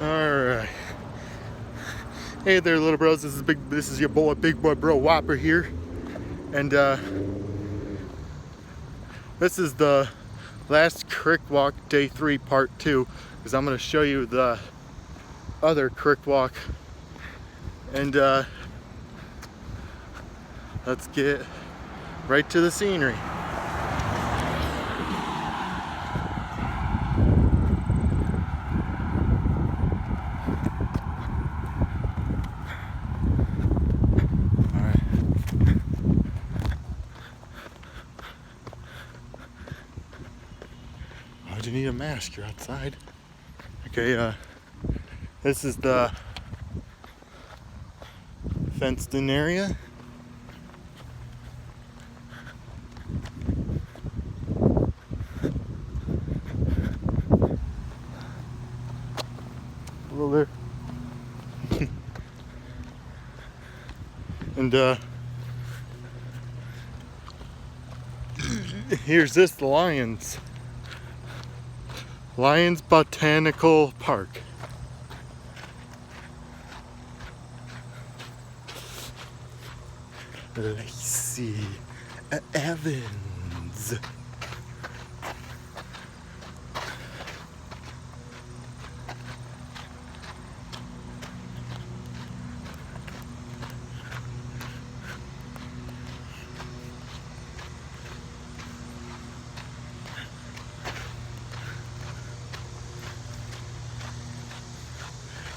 Alright. Hey there, little bros. This is your boy, Big Boy Bro Whopper here. And this is the last Crick Walk Day 3 Part 2. Because I'm going to show you the other Crick Walk. And let's get right to the scenery. Why'd you need a mask? You're outside. Okay, this is the fenced in area. Hello there. And here's this, the Lions Botanical Park. Lacey Evans.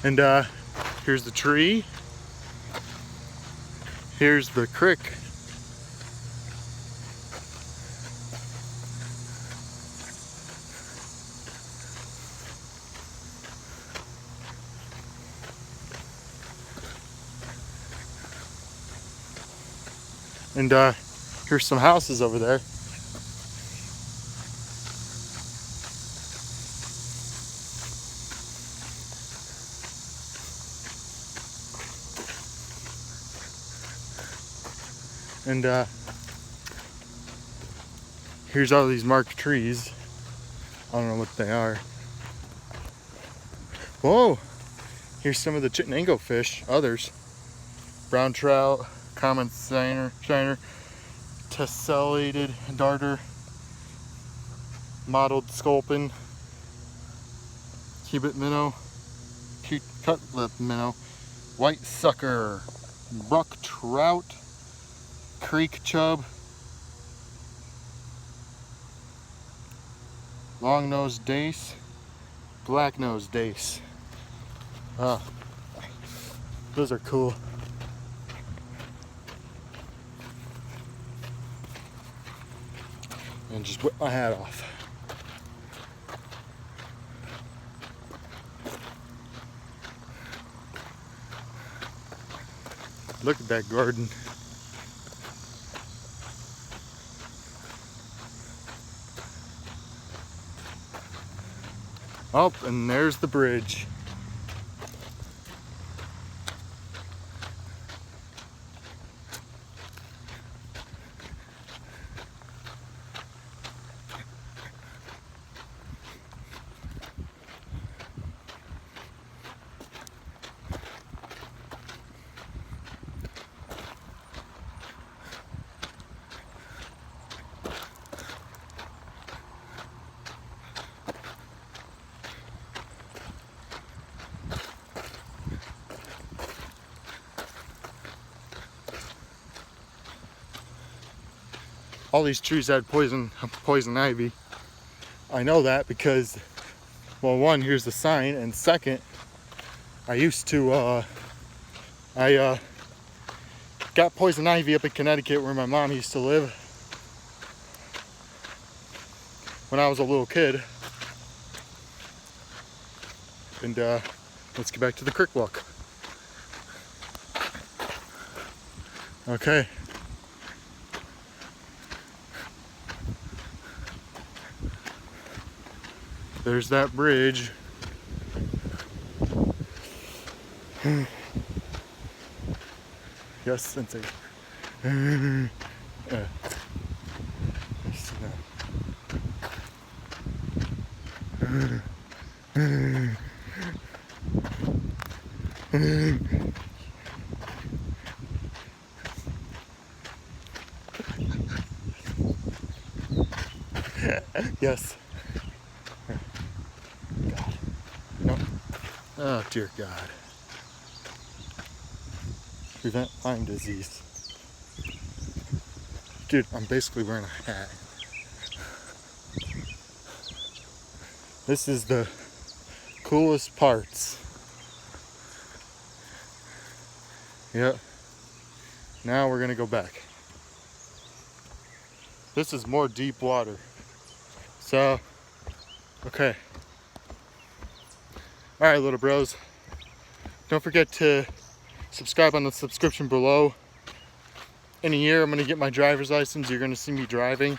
And here's the tree. Here's the creek. And here's some houses over there. And here's all these marked trees. I don't know what they are. Whoa! Here's some of the Chittenango fish, others. Brown trout, common shiner, tessellated darter, mottled sculpin, cubit minnow, cute cutlet minnow, white sucker, brook trout, creek chub, long-nosed dace, black-nosed dace. Ah, those are cool. And just whip my hat off. Look at that garden. Oh, and there's the bridge. All these trees had poison ivy. I know that because, well, one, here's the sign, and second, I used to, I got poison ivy up in Connecticut where my mom used to live when I was a little kid. And let's get back to the Crick Walk. Okay. There's that bridge. Yes, Sensei. Yes. God. No. Oh dear God. Prevent Lyme disease. Dude, I'm basically wearing a hat. This is the coolest parts. Yep. Now we're gonna go back. This is more deep water. So, okay. Alright, little bros. Don't forget to subscribe on the subscription below. In a year, I'm gonna get my driver's license. You're gonna see me driving.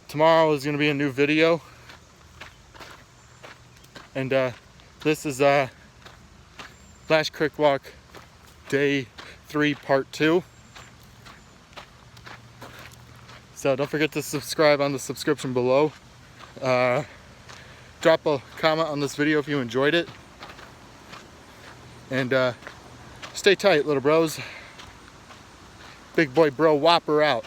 Tomorrow is gonna be a new video. And this is Lash Creek Walk Day 3 Part 2. So don't forget to subscribe on the subscription below. Drop a comment on this video if you enjoyed it. And stay tight, little bros. Big boy bro Whopper out.